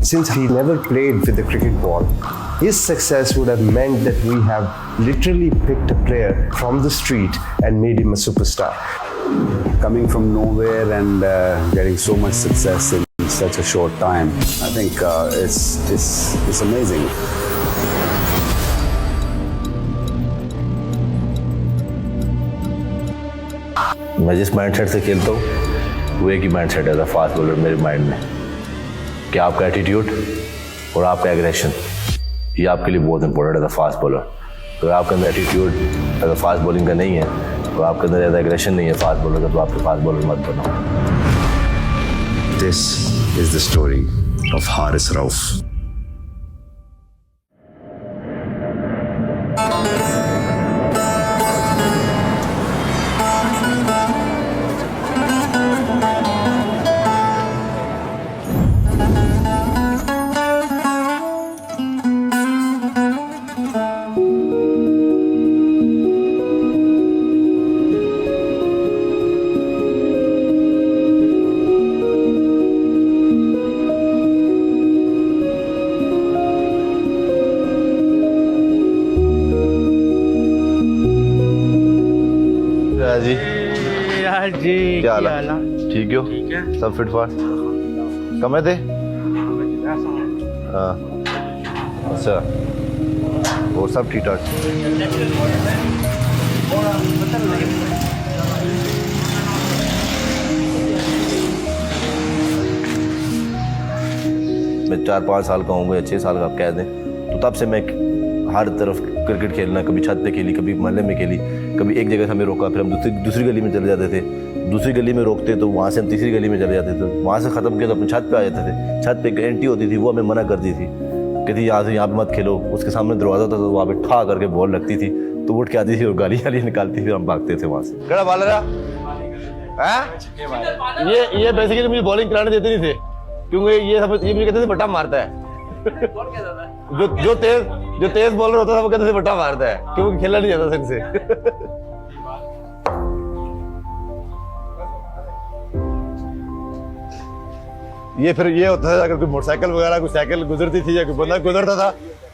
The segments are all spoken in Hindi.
Since he never played with the cricket ball, his success would have meant that we have literally picked a player from the street and made him a superstar. Coming from nowhere and getting so much success in such a short time, I think it's amazing. मैं जिस माइंडसेट से खेलता हूँ वो एक ही माइंडसेट है फास्ट बॉलर मेरे माइंड में कि आपका एटीट्यूड और आपका एग्रेशन ये आपके लिए बहुत इंपॉर्टेंट है फास्ट बॉलर। अगर आपके अंदर एटीट्यूड अगर फास्ट बॉलिंग का नहीं है तो आपके अंदर ज़्यादा एग्रेशन नहीं है फास्ट बॉलर का तो आपके फास्ट बॉलर मत बनो। This is the story of Haris Rauf. जी यार जी क्या हाल है? ठीक हो? ठीक है। सब फिट फाट कमरे थे? हाँ अच्छा और सब ठीक ठाक? मैं 4-5 साल का हूँ या 6 साल का आप कह दें तो तब से मैं हर तरफ क्रिकेट खेलना, कभी छत पे खेली, कभी मोहल्ले में खेली, कभी एक जगह से हमें रोका फिर हम दूसरी गली में चले जाते थे, दूसरी गली में रोकते तो वहाँ से हम तीसरी गली में चले जाते थे, वहाँ से ख़त्म किया तो अपनी छत पे आ जाते थे। छत पे एक एंटी होती थी वो हमें मना करती थी कहती यहाँ से यहाँ पे मत खेलो, उसके सामने दरवाज़ा था तो वहाँ पे ठा करके बॉल लगती थी तो उठ के आती थी और गाली गाली निकालती थी, हम भागते थे वहाँ से। कड़ा बाल रहा ये बेसिकली मुझे बॉलिंग कराने देते नहीं थे क्योंकि ये मुझे कहते थे बट्टा मारता है। जो तेज बॉलर होता था वो कहते थे बट्टा मारता है क्योंकि खेलना नहीं जाता था इनसे। ये फिर ये होता था अगर कोई मोटरसाइकिल वगैरह कोई साइकिल गुजरती थी या कोई बंदा गुजरता था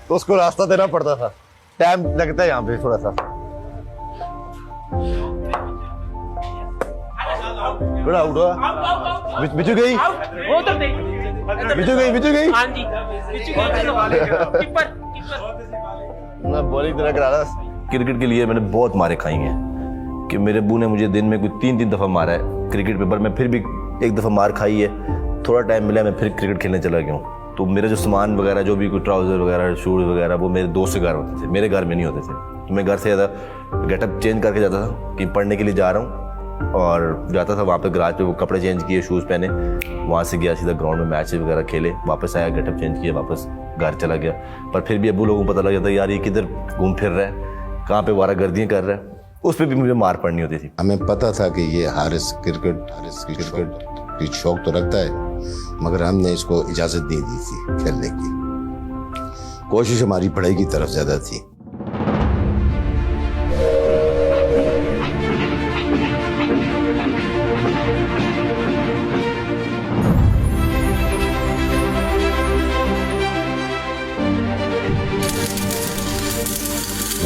तो उसको रास्ता देना पड़ता था, टाइम लगता है यहाँ पे थोड़ा सा। बड़ा आउट हुआ, बिचू गई ना बॉलिंग तरह करा रहा। क्रिकेट के लिए मैंने बहुत मारे खाई हैं कि मेरे अब्बू ने मुझे दिन में कोई 3 दफ़ा मारा है क्रिकेट पे, पर मैं फिर भी एक दफ़ा मार खाई है। थोड़ा टाइम मिला मैं फिर क्रिकेट खेलने चला गया हूँ तो मेरे जो सामान वगैरह जो भी कोई ट्राउज़र वगैरह शूज़ वगैरह वो मेरे दोस्त के घर होते थे, मेरे घर में नहीं होते थे। तो मैं घर से ज़्यादा गेटअप चेंज करके जाता था कि पढ़ने के लिए जा रहा हूँ और जाता था वहाँ पे गराज पे, वो कपड़े चेंज किए, शूज़ पहने, वहाँ से गया सीधा ग्राउंड में मैच वगैरह खेले, वापस आया गेटअप चेंज किया, वापस घर चला गया। पर फिर भी अब्बू लोगों को पता लग जाता यार ये किधर घूम फिर रहा है, कहाँ पे वारागर्दियाँ कर रहा है, उस पर भी मुझे मार पड़नी होती थी। हमें पता था कि ये हारिस क्रिकेट की शौक तो रखता है मगर हमने इसको इजाज़त नहीं दी थी खेलने की। कोशिश हमारी पढ़ाई की तरफ ज़्यादा थी।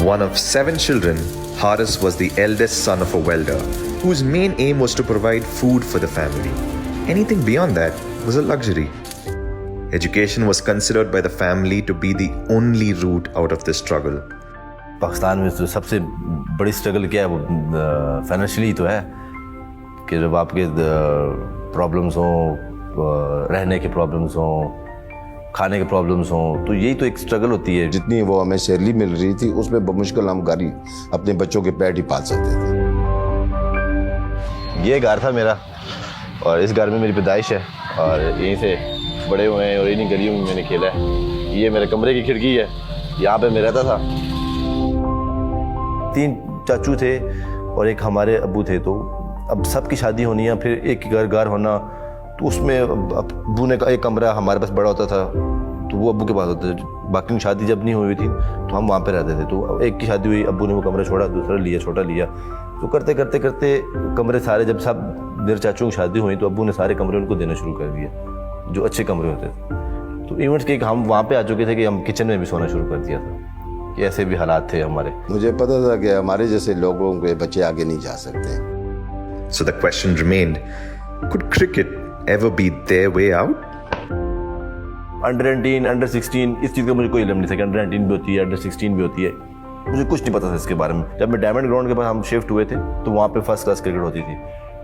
One of 7 children, Haris was the eldest son of a welder, whose main aim was to provide food for the family. Anything beyond that was a luxury. Education was considered by the family to be the only route out of this struggle. Pakistan में तो सबसे बड़ी स्ट्रगल क्या है वो फाइनेंशियली तो है कि जब आपके प्रॉब्लम्स हों, रहने के प्रॉब्लम्स हों, खाने के प्रॉब्लम्स हों, तो यही तो एक स्ट्रगल होती है। जितनी वो हमें सैलरी मिल रही थी उसमें बमुश्किल हम घर ही अपने बच्चों के पेट ही पाल सकते थे। ये घर था मेरा और इस घर में मेरी पैदाइश है और यहीं से बड़े हुए हैं और इन्हीं गलियों में मैंने खेला है। ये मेरे कमरे की खिड़की है, यहाँ पे मैं रहता था। 3 चाचू थे और एक हमारे अब्बू थे, तो अब सबकी शादी होनी है, फिर एक घर होना, तो उसमें अब्बू ने एक कमरा हमारे पास बड़ा होता था तो वो अब्बू के पास होता था। बाकी की शादी जब नहीं हुई थी तो हम वहाँ पे रहते थे। तो एक की शादी हुई, अब्बू ने वो कमरा छोड़ा, दूसरा लिया, छोटा लिया, तो करते करते करते कमरे सारे, जब सब मेरे चाचू की शादी हुई तो अब्बू ने सारे कमरे उनको देना शुरू कर दिए जो अच्छे कमरे होते थे। तो इवेंट्स के हम वहाँ पे आ चुके थे कि हम किचन में भी सोना शुरू कर दिया था, कि ऐसे भी हालात थे हमारे। मुझे पता था कि हमारे जैसे लोगों के बच्चे आगे नहीं जा सकते। So the question remained, could cricket ever be their way out? Under 18, under 16 इस चीज़ का मुझे कोई इल्म नहीं था कि अंडर 19 भी होती है, अंडर 16 भी होती है। मुझे कुछ नहीं पता था इसके बारे में। जब मैं डायमंड ग्राउंड के पास हम शिफ्ट हुए थे तो वहाँ पे फर्स्ट क्लास क्रिकेट होती थी,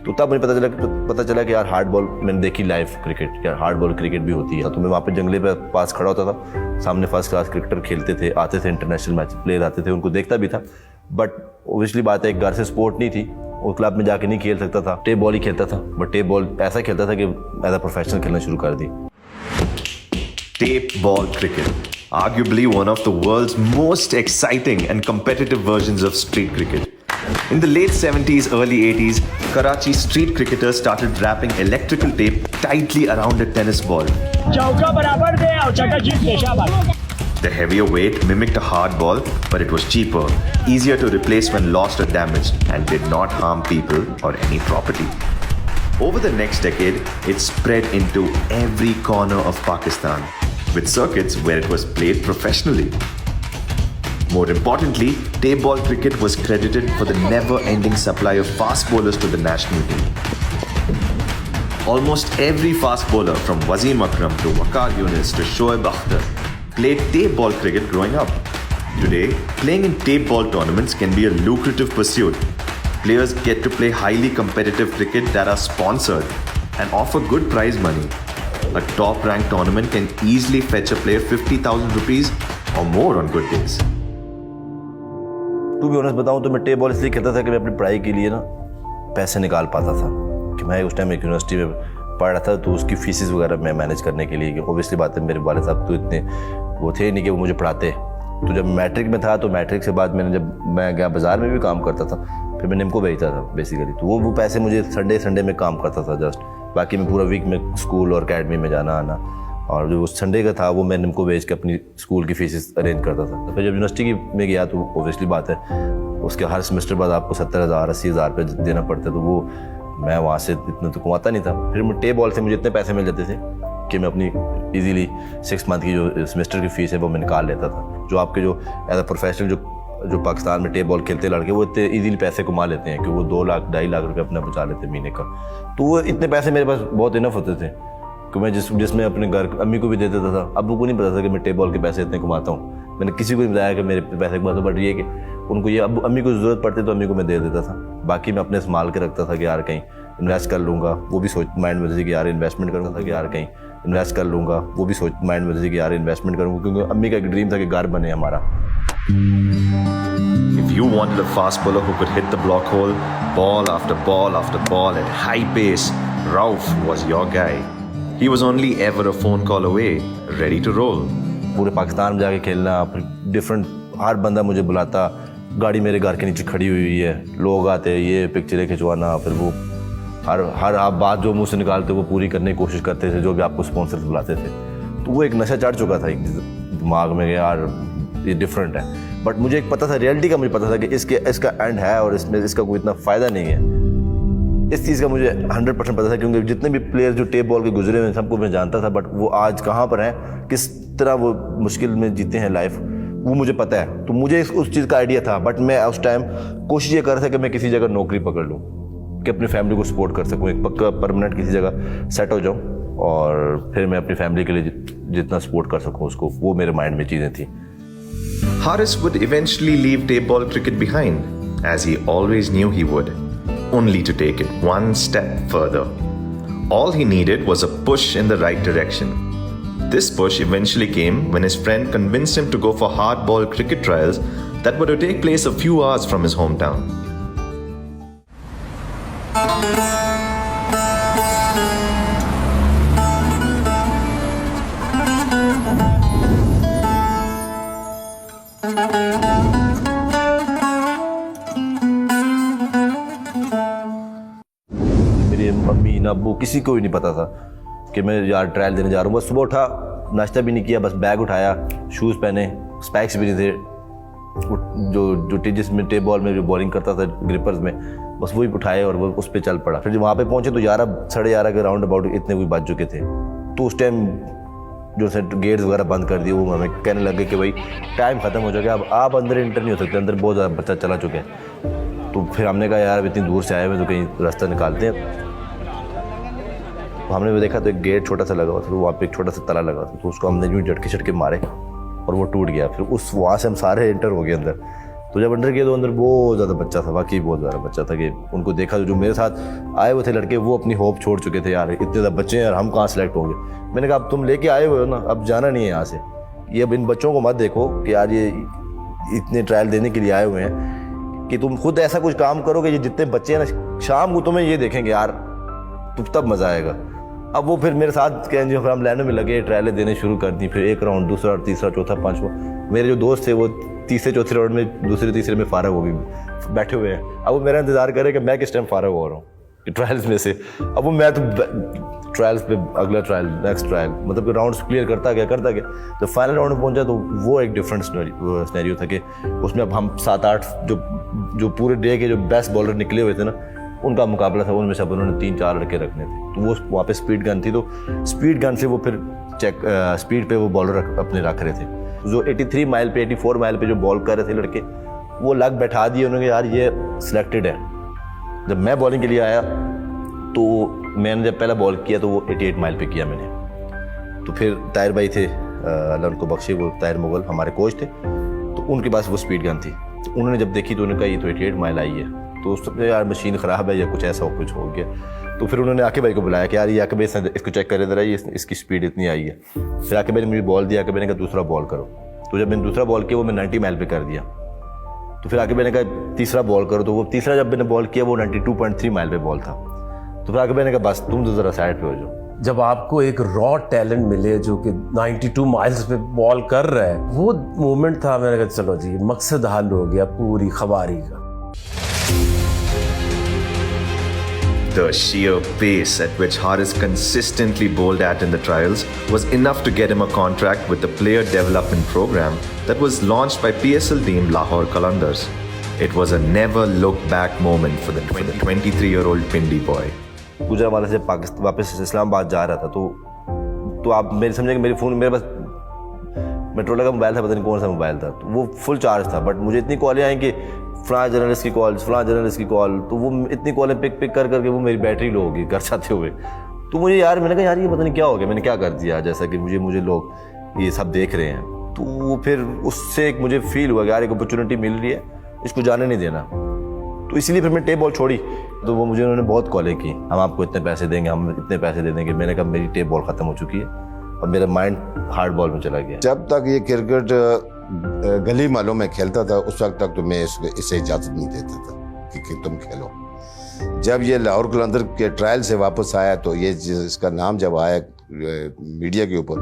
तो तब मुझे पता चला कि यार हार्ड बॉल मैंने देखी लाइव क्रिकेट, यार हार्ड बॉल क्रिकेट भी होती है। तो मैं वहाँ पे जंगले पे पास खड़ा होता था, सामने फर्स्ट क्लास क्रिकेटर खेलते थे, आते थे इंटरनेशनल मैच प्लेयर आते थे, उनको देखता भी था। बट ओबियसली बात है, एक घर से स्पोर्ट नहीं थी, वो क्लब में जाके नहीं खेल सकता था, टेप बॉल ही खेलता था। बट टेप बॉल ऐसा खेलता था कि एज अ प्रोफेशनल खेलना शुरू कर दी। Tape ball cricket, arguably one of the world's most exciting and competitive versions of street cricket. In the late 70s, early 80s, Karachi street cricketers started wrapping electrical tape tightly around a tennis ball. The heavier weight mimicked a hard ball, but it was cheaper, easier to replace when lost or damaged, and did not harm people or any property. Over the next decade, it spread into every corner of Pakistan, with circuits where it was played professionally. More importantly, tape ball cricket was credited for the never-ending supply of fast bowlers to the national team. Almost every fast bowler, from Wasim Akram to Waqar Yunus to Shoaib Akhtar, played tape ball cricket growing up. Today, playing in tape ball tournaments can be a lucrative pursuit. Players get to play highly competitive cricket that are sponsored and offer good prize money. A top-ranked tournament can easily fetch a player 50,000 rupees or more on good days. To be honest बताऊं तो मैं टेप बॉल इसलिए खेलता था कि मैं अपनी पढ़ाई के लिए ना पैसे निकाल पाता था। कि मैं उस टाइम एक यूनिवर्सिटी में पढ़ रहा था, तो उसकी फीसिस वगैरह मैं मैनेज करने के लिए, ओबियसली बात है मेरे वाले साहब तो इतने वो थे नहीं कि वो मुझे पढ़ाते। तो जब मैट्रिक में था, तो मैट्रिक से बाद जब मैं गया बाज़ार में भी काम करता था, फिर मैं निम्को भेजता था बेसिकली। तो वो पैसे मुझे संडे में काम करता था जस्ट, बाकी मैं पूरा वीक में स्कूल और अकेडमी में जाना आना, और जो संडे का था वो मैं निम्को भेज के अपनी स्कूल की फीस अरेंज करता था। तो फिर जब यूनिवर्सिटी में गया तो ओबियसली बात है उसके हर सेमेस्टर बाद आपको 70,000 80,000 रुपये देना पड़ता, तो वो मैं वहाँ से इतना तो कमाता नहीं था। फिर मैं टेप बॉल से मुझे इतने पैसे मिल जाते थे कि मैं अपनी इजीली 6 मंथ की जो सेमेस्टर की फ़ीस है वो मैं निकाल लेता था। जो आपके जो एज अ प्रोफेशनल जो पाकिस्तान में टेप बॉल खेलते लड़के, वो इतने इजीली पैसे कमा लेते हैं कि वो 2 लाख 2.5 लाख रुपये अपना बचा लेते हैं महीने का। तो वो इतने पैसे मेरे पास बहुत इनफ होते थे कि मैं जिसमें अपने घर अम्मी को भी दे देता था। अब्बू को नहीं पता था कि मैं टेप बॉल के पैसे इतने कमाता हूँ, मैंने किसी को नहीं बताया कि मेरे पैसे कमाता हूँ। बट ये कि उनको ये अम्मी को ज़रूरत पड़ती तो अम्मी को मैं दे देता था, बाकी मैं अपने संभाल के रखता था कि यार कहीं इन्वेस्ट कर लूँगा। वो भी सोच माइंड में थी कि यार इन्वेस्टमेंट करूँगा था कि यार कहीं इन्वेस्ट कर लूँगा। वो भी सोच माइंड में थी कि यार इन्वेस्टमेंट करूँगा, क्योंकि अम्मी का एक ड्रीम था कि घर बने हमारा। If you wanted a fast bowler who could hit the block hole, ball after ball after ball at high pace, Rauf was your guy. He was only ever a phone call away, ready to roll. पूरे पाकिस्तान में जाके खेलना, डिफरेंट हर बंदा मुझे बुलाता, गाड़ी मेरे घर के नीचे खड़ी हुई है, लोग आते, ये पिक्चरें खिंचवाना, फिर वो हर आप बात जो मुंह से निकालते वो पूरी करने की कोशिश करते थे, जो भी आपको स्पॉन्सर्स बुलाते थे। तो वो एक नशा चढ़ चुका था एक दिमाग में, यार ये डिफरेंट है। बट मुझे एक पता था, रियलिटी का मुझे पता था कि इसका एंड है और इसमें इसका कोई इतना फ़ायदा नहीं है। इस चीज़ का मुझे 100% पता था, क्योंकि जितने भी प्लेयर्स जो टेप बॉल के गुजरे हुए सबको मैं जानता था। बट वो आज कहाँ पर हैं, किस तरह वो मुश्किल में जीते हैं लाइफ, वो मुझे पता है। तो मुझे उस चीज़ का आइडिया था, बट मैं उस टाइम कोशिश ये कर रहा था कि मैं किसी जगह नौकरी पकड़ लूँ कि अपनी फैमिली को सपोर्ट कर सकूँ, एक पक्का परमानेंट किसी जगह सेट हो जाऊँ, और फिर मैं अपनी फैमिली के लिए जितना सपोर्ट कर सकूँ उसको, वो मेरे माइंड में चीज़ें थी। Haris would eventually leave tape ball cricket behind, as he always knew he would, only to take it one step further. All he needed was a push in the right direction. This push eventually came when his friend convinced him to go for hardball cricket trials that were to take place a few hours from his hometown. मेरी मम्मी अब्बू किसी को भी नहीं पता था कि मैं यार ट्रायल देने जा रहा हूँ। बस सुबह उठा, नाश्ता भी नहीं किया, बस बैग उठाया, शूज़ पहने, स्पैक्स भी नहीं थे, जो जिसमें टेप बॉल में जो बॉलिंग करता था ग्रिपर्स में, बस वही उठाए और वो उस पर चल पड़ा। फिर जब वहाँ पे पहुँचे तो 11 साढ़े 11 के राउंड अबाउट इतने कोई बज चुके थे। तो उस टाइम जो से गेट्स वगैरह बंद कर दिए, वो हमें कहने लगे कि भाई टाइम ख़त्म हो जाएगा, अब आप अंदर इंटर नहीं हो सकते, अंदर बहुत ज़्यादा बच्चा चला चुके हैं। तो फिर हमने कहा यार अब इतनी दूर से आए हुए तो कहीं रास्ता निकालते हैं। तो हमने भी देखा तो एक गेट छोटा सा लगा हुआ था, तो वहाँ पे एक छोटा सा ताला लगा था, तो उसको हमने यूँ झटके मारे और वो टूट गया। फिर उस वहाँ से हम सारे इंटर हो गए अंदर। तो जब अंदर गए तो अंदर बहुत ज़्यादा बच्चा था, वाकई बहुत ज़्यादा बच्चा था कि उनको देखा जो मेरे साथ आए हुए थे लड़के, वो अपनी होप छोड़ चुके थे, यार इतने ज़्यादा बच्चे हैं यार, हम कहाँ सेलेक्ट होंगे। मैंने कहा अब तुम लेके आए हुए हो ना, अब जाना नहीं है यहाँ से। ये अब इन बच्चों को मत देखो कि यार ये इतने ट्रायल देने के लिए आए हुए हैं, कि तुम खुद ऐसा कुछ काम करो कि ये जितने बच्चे हैं ना शाम को तुम्हें ये देखेंगे यार, तब मज़ा आएगा। अब वो फिर मेरे साथ कहें जो हम लाइनों में लगे, ट्रायलें देने शुरू कर दी। फिर एक राउंड, दूसरा, तीसरा, चौथा, पाँचवा। मेरे जो दोस्त थे वो तीसरे चौथे राउंड में, दूसरे तीसरे में फारग हो गए, बैठे हुए हैं। अब वो मेरा इंतज़ार करे कि मैं किस टाइम फारग हो रहा हूँ ट्रायल्स में से। अब वो मैं तो ट्रायल्स पे अगला ट्रायल, नेक्स्ट ट्रायल, मतलब कि राउंड्स क्लियर करता गया। जब फाइनल राउंड में पहुंचा तो वो एक डिफरेंट सिनेरियो था कि उसमें अब हम 7-8 जो पूरे डे के जो बेस्ट बॉलर निकले हुए थे ना, उनका मुकाबला था। उनमें सब उन्होंने 3-4 लड़के रखने थे। तो वो वहाँ पे स्पीड गन थी, तो स्पीड गन से वो फिर स्पीड पे वो बॉलर अपने रख रहे थे। जो 83 माइल पे, 84 माइल पे जो बॉल कर रहे थे लड़के, वो लग बैठा दिए उन्होंने, यार ये सिलेक्टेड है। जब मैं बॉलिंग के लिए आया तो मैंने जब पहला बॉल किया तो वो 88 माइल पे किया मैंने। तो फिर ताहिर भाई थे, अल्लाह उनको बख्शे, वो ताहिर मुगल हमारे कोच थे, तो उनके पास वो स्पीड गन थी। तो उन्होंने जब देखी तो उन्होंने कहा ये तो 88 माइल आई है। तो उसमें यार मशीन ख़राब है या कुछ ऐसा कुछ हो गया। तो फिर उन्होंने आके भाई को बुलाया कि यार ये आके भाई इसको चेक करे ज़रा, ये इसकी स्पीड इतनी आई है। फिर आके भाई ने मुझे बॉल दिया कि मैंने कहा दूसरा बॉल करो। तो जब मैंने दूसरा बॉल किया वो मैं 90 माइल पे कर दिया। तो फिर आके मैंने कहा तीसरा बॉल करो, तो वो तीसरा जब मैंने बॉल किया वो 92.3 माइल पे बॉल था। तो फिर आके मैंने कहा बस तुम तो ज़रा साइड पे हो जाओ। जब आपको एक रॉ टैलेंट मिले जो कि 92 माइल्स पे बॉल कर रहा है, वो मोमेंट था, मैंने कहा चलो जी मकसद हल हो गया पूरी खबारी का। The sheer pace at which Haris consistently bowled at in the trials was enough to get him a contract with the player development program that was launched by PSL team Lahore Qalandars. It was a never look back moment for the 23-year-old Pindi boy. Gujranwala से पाकिस्तान वापस इस्लामाबाद जा रहा था, तो आप मेरे समझे कि मेरे फ़ोन, मेरे पास मेट्रोला का मोबाइल था, पता नहीं कौन सा मोबाइल था, तो वो फुल चार्ज था। बट मुझे इतनी कॉलें आई कि फलां जर्नलिस्ट की कॉल, तो वो इतनी कॉलें पिक करके वो मेरी बैटरी लो होगी घर जाते हुए। तो मुझे यार, मैंने कहा यार ये पता नहीं क्या हो गया, मैंने क्या कर दिया जैसा कि मुझे लोग ये सब देख रहे हैं। तो फिर उससे एक मुझे फील हुआ कि यार एक अपॉर्चुनिटी मिल रही है, इसको जाने नहीं देना। तो इसीलिए फिर मैं टेप बॉल छोड़ी। तो वो मुझे उन्होंने बहुत कॉलें की, हम आपको इतने पैसे देंगे, हम इतने पैसे दे देंगे। मैंने कहा मेरी टेप बॉल ख़त्म हो चुकी है और मेरा माइंड हार्ड बॉल में चला गया। जब तक ये क्रिकेट गली मालों में खेलता था उस वक्त तक तो मैं इसे इजाज़त नहीं देता था कि तुम खेलो। जब ये लाहौर कलंदर के ट्रायल से वापस आया तो ये इसका नाम जब आया मीडिया के ऊपर,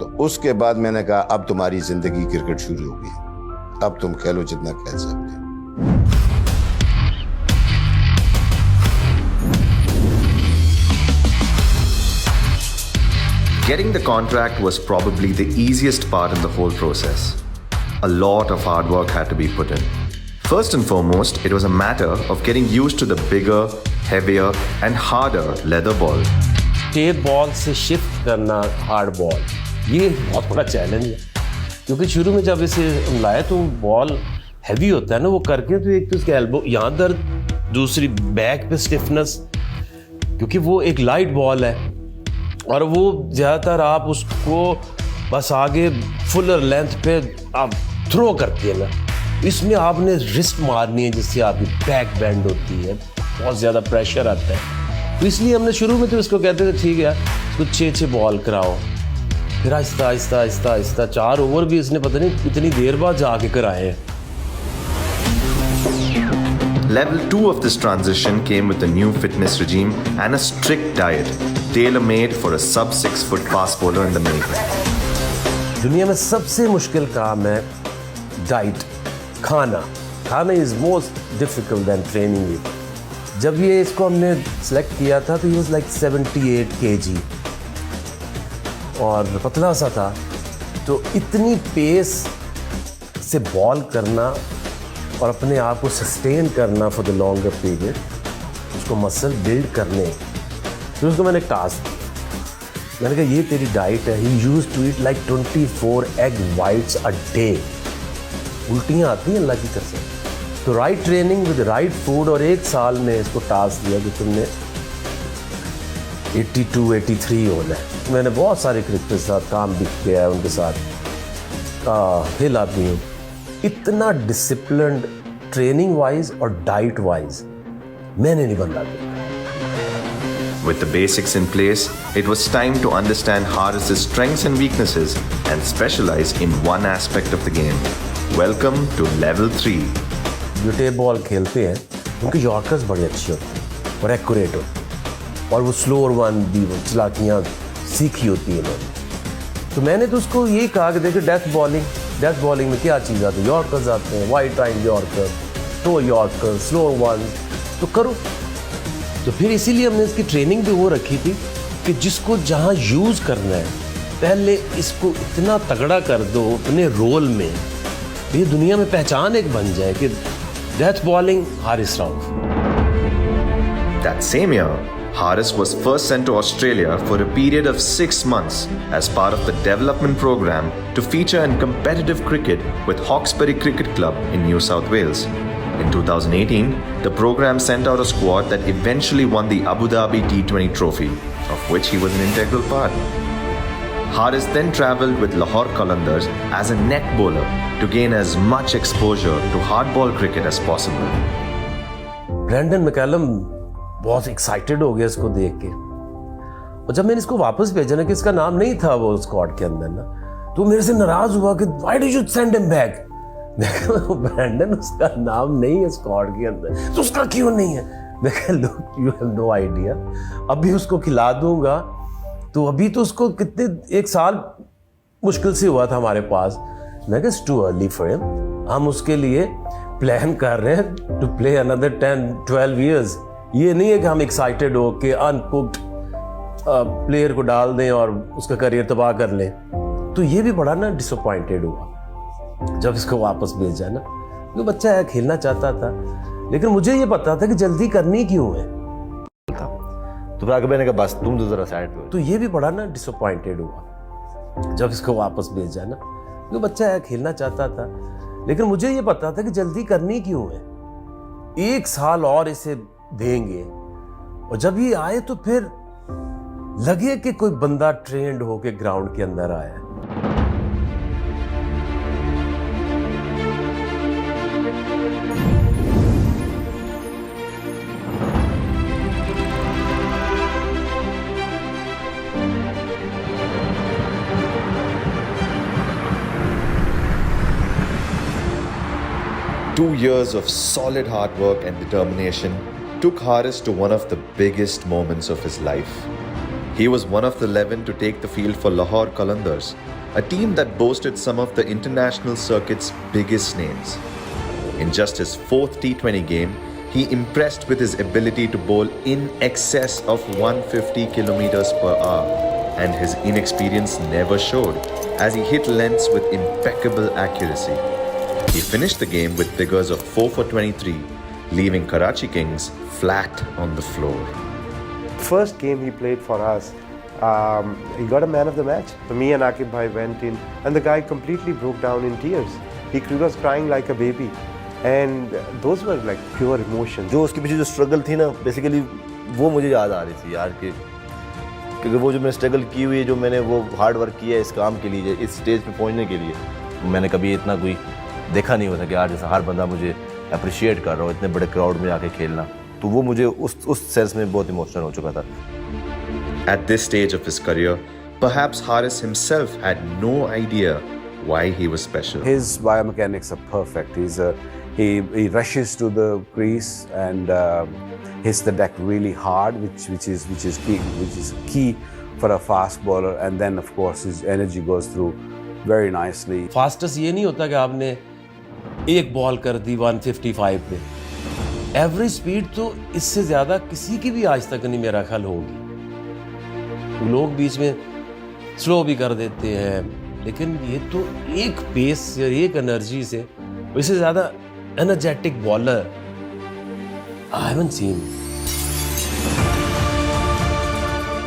तो उसके बाद मैंने कहा अब तुम्हारी ज़िंदगी क्रिकेट शुरू होगी, अब तुम खेलो जितना खेल सकते। Getting the contract was probably the easiest part in the whole process. A lot of hard work had to be put in. First and foremost, it was a matter of getting used to the bigger, heavier and harder leather ball. Tape ball से शिफ्ट करना हार्ड बॉल, ये बहुत बड़ा चैलेंज है, क्योंकि शुरू में जब इसे लाए तो बॉल हैवी होता है ना, वो करके तो एक तो उसके एल्बो यहाँ दर्द, दूसरी बैक पे स्टिफनेस, क्योंकि वो एक लाइट बॉल है और वो ज़्यादातर आप उसको बस आगे फुलर लेंथ पे आप थ्रो करती है ना, इसमें आपने रिस्ट मारनी है जिससे आपकी बैक बेंड होती है, बहुत ज़्यादा प्रेशर आता है। तो इसलिए हमने शुरू में तो इसको कहते थे ठीक है इसको 6 बॉल कराओ, फिर आहिस्ता आहिस्ता 4 ओवर भी इसने पता नहीं कितनी देर बाद जाके कराए हैं। Level 2 of this transition came with a new fitness regime and a strict diet, tailor-made for a sub-6 foot fast bowler in the making. दुनिया में सबसे मुश्किल काम है डाइट, खाना is most difficult than training it. जब ये इसको हमने सेलेक्ट किया था तो ये वाज लाइक 78 kg और पतला सा था, तो इतनी पेस से बॉल करना और अपने आप को सस्टेन करना फॉर द लॉन्गर पीरियड, उसको मसल बिल्ड करने, फिर उसको मैंने टास्क मैंने कहा ये तेरी डाइट है। He used to eat like 24 egg whites a day. उल्टियाँ आती हैं अल्लाह की तरफ से। तो right training with right food, और 1 साल में इसको टास्क दिया कि तुमने 82, 83 होना है। मैंने बहुत सारे क्रिकेटर के साथ काम भी किया है, उनके साथ खेल आती हूँ। इतना डिसिप्लिन्ड ट्रेनिंग वाइज और डाइट वाइज मैंने नहीं बंदा देखा। With the basics in place, it was time to understand Haris's strengths and weaknesses and specialize in one aspect of the game. Welcome to level 3. जो टेप बॉल खेलते हैं उनके यॉर्कर्स बड़े अच्छे होते हैं और एक्यूरेट होते हैं, और वो स्लोअर वन भी वो चलाकियाँ सीखी होती हैं उन्होंने। तो मैंने तो उसको यही कहा कि देखिए डेथ बॉलिंग में क्या चीज़ आती है, यॉर्कर्स आते हैं, wide time yorker, toe yorker, slower one, तो करो। तो फिर इसीलिए हमने इसकी ट्रेनिंग भी वो रखी थी कि जिसको जहाँ यूज़ करना है पहले इसको इतना तगड़ा कर दो अपने रोल में, ये दुनिया में पहचान एक बन जाए कि death bowling Haris Rauf. That same year, Haris was first sent to Australia for a period of 6 months as part of the development program to feature in competitive cricket with Hawkesbury Cricket Club in New South Wales. In 2018, the program sent out a squad that eventually won the Abu Dhabi T20 trophy, of which he was an integral part. Haris then travelled with Lahore Qalandars as a net bowler to gain as much exposure to hardball cricket as possible. Brendon McCullum बहुत एक्साइटेड हो गया इसको देख के, और जब मैंने इसको वापस भेजा ना कि इसका नाम नहीं था वो स्क्वाड के अंदर ना, तो मेरे से नाराज हुआ कि why did you send him back. Brandon उसका नाम नहीं है स्क्वाड के अंदर, तो उसका क्यों नहीं है। मैं कहा look you have no idea, अभी उसको खिला दूंगा, तो अभी तो उसको कितने 1 साल मुश्किल से हुआ था हमारे पास। मैं कहा टू अर्ली फॉर हिम, हम उसके लिए प्लान कर रहे हैं टू प्ले अनदर 10-12 ईयर्स। ये नहीं है कि हम एक्साइटेड हो कि अनकुक्ड प्लेयर को डाल दें और उसका करियर तबाह कर लें। तो ये भी बड़ा ना डिसअपॉइंटेड हुआ जब इसको वापस भेजा ना, वो बच्चा है खेलना चाहता था, लेकिन मुझे ये पता था कि जल्दी करनी क्यों है। तो फिर आगे मैंने कहा बस तुम तो जरा साइड पे हो। तो ये भी बड़ा ना डिसअपॉइंटेड हुआ जब इसको वापस भेजा ना, वो बच्चा है खेलना चाहता था, लेकिन मुझे ये पता था कि जल्दी करनी क्यों है, 1 साल और इसे देंगे, और जब ये आए तो फिर लगे कि कोई बंदा ट्रेंड होके ग्राउंड के अंदर आया है। Two years of solid hard work and determination took Haris to one of the biggest moments of his life. He was one of the 11 to take the field for Lahore Qalandars, a team that boasted some of the international circuit's biggest names. In just his 4th T20 game, he impressed with his ability to bowl in excess of 150 kilometers per hour, and his inexperience never showed as he hit lengths with impeccable accuracy. He finished the game with figures of 4 for 23, leaving Karachi Kings flat on the floor. First game he played for us, he got a man of the match. So me and Akib bhai went in, and the guy completely broke down in tears. He was crying like a baby, and those were like pure emotions. जो उसके पीछे जो स्ट्रगल थी ना, बेसिकली वो मुझे याद आ रही थी यार, क्योंकि वो जो मैंने स्ट्रगल की हुई है, जो मैंने वो हार्ड वर्क किया है इस काम के लिए, इस स्टेज पे पहुंचने के लिए, मैंने कभी इतना कोई देखा नहीं होता कि यार जैसा हर बंदा मुझे अप्रिशिएट कर रहा हो इतने बड़े क्राउड में आके खेलना, तो वो मुझे उस सेंस में बहुत इमोशनल हो चुका था। At this stage of his career, perhaps Haris himself had no idea why he was special. His biomechanics are perfect. He rushes to the crease and hits the deck really hard, which is key for a fast bowler. And then of course his energy goes through very nicely. Fastest ये नहीं होता कि आपने एक बॉल कर दी 155 पे, एवरेज स्पीड तो इससे ज़्यादा किसी की भी आज तक नहीं मेरा ख्याल होगी। लोग बीच में स्लो भी कर देते हैं, लेकिन ये तो एक पेस या एक एनर्जी से, इससे ज़्यादा energetic bowler I haven't seen.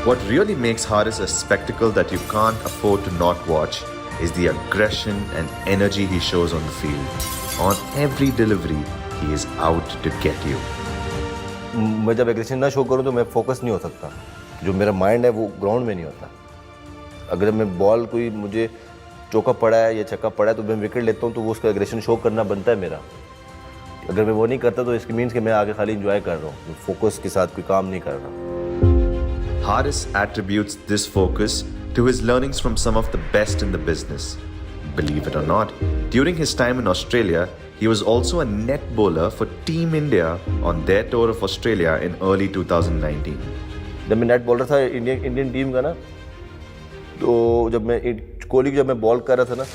What really makes Haris a spectacle that you can't afford to not watch is the aggression and energy he shows on the field. On every delivery, he is out to get you. मैं जब एग्रेशन ना शो करूँ तो मैं फोकस नहीं हो सकता. जो मेरा माइंड है वो ग्राउंड में नहीं होता. अगर मैं बॉल कोई मुझे चौका पड़ा है या छक्का पड़ा है तो मैं विकेट लेता हूँ तो वो उसका एग्रेशन शो करना बनता है मेरा. अगर मैं वो नहीं करता तो इसके मीन्स कि मैं आगे खाली इंजॉय कर रहा हूँ, फोकस के साथ कोई काम नहीं कर रहा. Haris attributes this focus to his learnings from some of the best in the business. Believe it or not, during his time in Australia, he was also a net bowler for Team India on their tour of Australia in early 2019. जब मैं नेट बॉलर था इंडियन टीम का ना, तो जब मैं कोहली की जब मैं बॉल कर रहा था ना,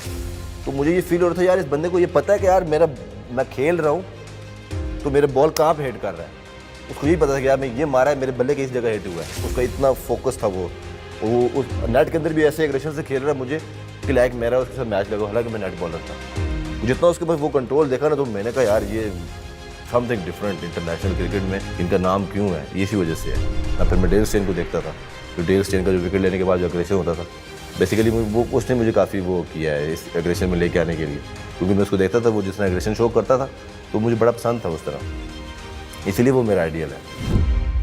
तो मुझे ये फील हो रहा था यार इस बंदे को ये पता है कि यार मैं खेल रहा हूँ तो मेरे बॉल कहाँ पे हिट कर रहा है. उसको यही पता था कि यार मैं ये मारा है मेरे बल्ले के इस जगह हिट हुआ है. उसका इतना फोकस था वो उस नेट के अंदर भी ऐसे एग्रेशन से खेल रहा है मुझे कि लाइक मेरा उसके साथ मैच लगा. हालांकि मैं नेट बॉलर था, जितना उसके पास वो कंट्रोल देखा ना तो मैंने कहा यार ये समथिंग डिफरेंट इंटरनेशनल क्रिकेट में इनका नाम क्यों है, इसी वजह से है. और फिर मैं डेल स्टेन को देखता था, तो डेल स्टेन का जो विकेट लेने के बाद जो एग्रेशन होता था, बेसिकली वो उसने मुझे काफ़ी वो किया है इस एग्रेशन में लेके आने के लिए, क्योंकि मैं उसको देखता था वो जितना एग्रेशन शो करता था तो मुझे बड़ा पसंद था उस तरह, इसलिए वो मेरा आइडियल है.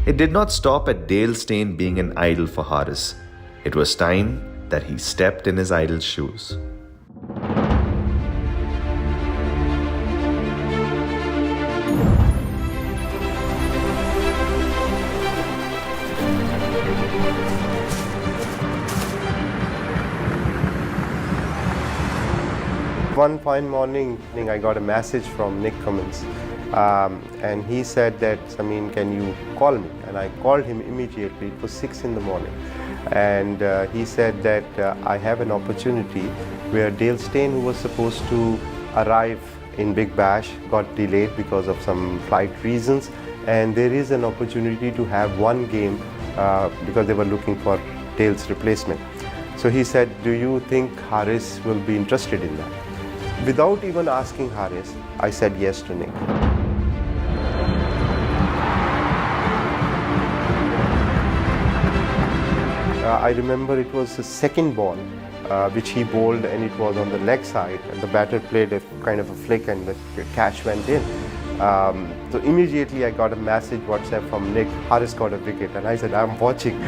It did not stop at Dale Steyn being an idol for Haris. It was time that he stepped in his idol's shoes. One fine morning, I got a message from Nick Cummins, and he said that, Samin, can you call me? And I called him immediately. It was 6 in the morning, and he said that I have an opportunity where Dale Steyn, who was supposed to arrive in Big Bash, got delayed because of some flight reasons, and there is an opportunity to have one game because they were looking for Dale's replacement. So he said, do you think Haris will be interested in that? Without even asking Haris, I said yes to Nick. I remember it was the second ball which he bowled, and it was on the leg side, and the batter played a kind of a flick and the catch went in. So immediately I got a message WhatsApp from Nick, Haris got a wicket, and I said, I'm watching.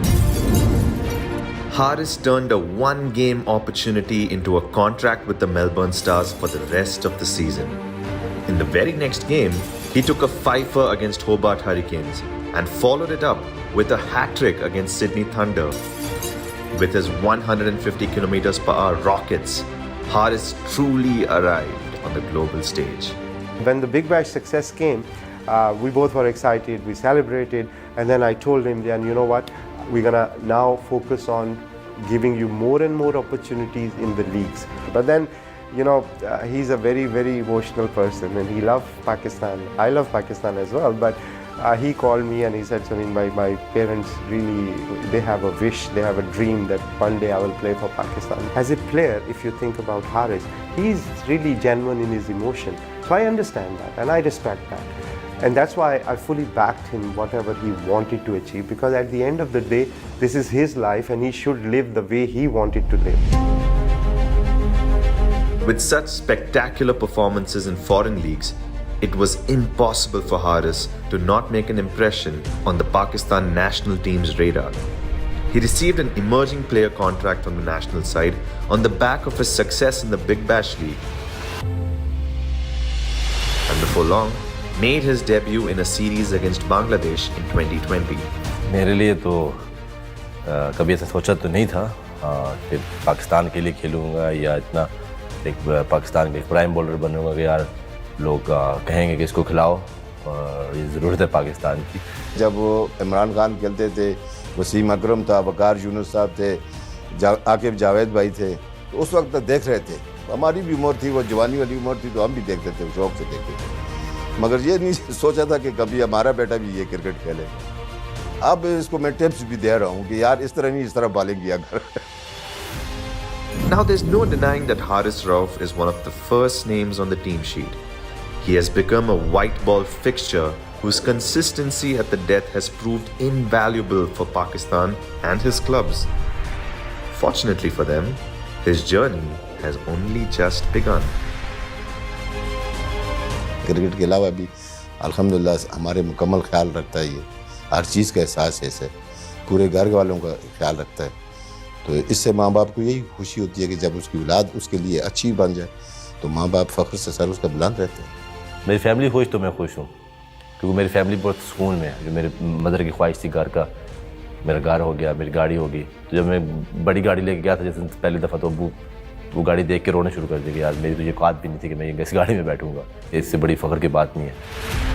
Haris turned a one-game opportunity into a contract with the Melbourne Stars for the rest of the season. In the very next game, he took a fifer against Hobart Hurricanes and followed it up with a hat-trick against Sydney Thunder. With his 150 km/h rockets, Haris truly arrived on the global stage. When the Big Bash success came, we both were excited, we celebrated, and then I told him, then you know what, we're gonna now focus on giving you more and more opportunities in the leagues. But then, you know, he's a very, very emotional person, and he loves Pakistan. I love Pakistan as well, but he called me and he said, Samin, my parents really, they have a wish, they have a dream that one day I will play for Pakistan. As a player, if you think about Haris, he's really genuine in his emotion. So I understand that and I respect that. And that's why I fully backed him, whatever he wanted to achieve, because at the end of the day, this is his life and he should live the way he wanted to live. With such spectacular performances in foreign leagues, it was impossible for Haris to not make an impression on the Pakistan national team's radar. He received an emerging player contract from the national side on the back of his success in the Big Bash League. And before long, made his debut in a series against Bangladesh in 2020. मेरे लिए तो कभी ऐसा सोचा तो नहीं था कि पाकिस्तान के लिए खेलूँगा या इतना एक पाकिस्तान के प्राइम बॉलर बनूँगा कि यार लोग कहेंगे कि इसको खिलाओ और ये ज़रूरत है पाकिस्तान की. जब वो इमरान खान खेलते थे, वसीम अकरम था, वकार यूनुस साहब थे, आकिब जावेद भाई थे, तो उस वक्त तक देख रहे थे. हमारी भी उम्र थी, वो जवानी वाली उम्र थी, तो हम भी देखते थे, शौक से देखते थे. मगर ये नहीं सोचा था कि कभी हमारा बेटा भी ये क्रिकेट खेले. अब इसको मैं टिप्स भी दे रहा हूँ कि यार इस तरह नहीं, इस तरह बॉलिंग किया कर. Now there's no denying that Haris Rauf is one of the first names on the team sheet. He has become a white ball fixture whose consistency at the death has proved invaluable for Pakistan and his clubs. Fortunately for them, his journey has only just begun. Cricket के अलावा भी अल्हम्दुलिल्लाह हमारे मुकम्मल ख्याल रखता है, ये हर चीज़ का एहसास है इसे, पूरे घर वालों का ख्याल रखता है। तो इससे माँ बाप को यही खुशी होती है कि जब उसकी औलाद उसके लिए अच्छी बन जाए तो माँ बाप फ़ख्र से सर उसका बुलंद रहते हैं। मेरी फैमिली खुश तो मैं खुश हूँ, क्योंकि मेरी फैमिली बहुत सुकून में है। जो मेरे मदर की ख्वाहिश थी घर का, मेरा घर हो गया, मेरी गाड़ी होगी। तो जब मैं बड़ी गाड़ी लेके गया था जैसे पहली दफ़ा, तो वो गाड़ी देख के रोने शुरू कर दी कि यार मेरी तो ये औकात भी नहीं थी कि मैं इस गाड़ी में बैठूंगा। इससे बड़ी फ़ख्र की बात नहीं है।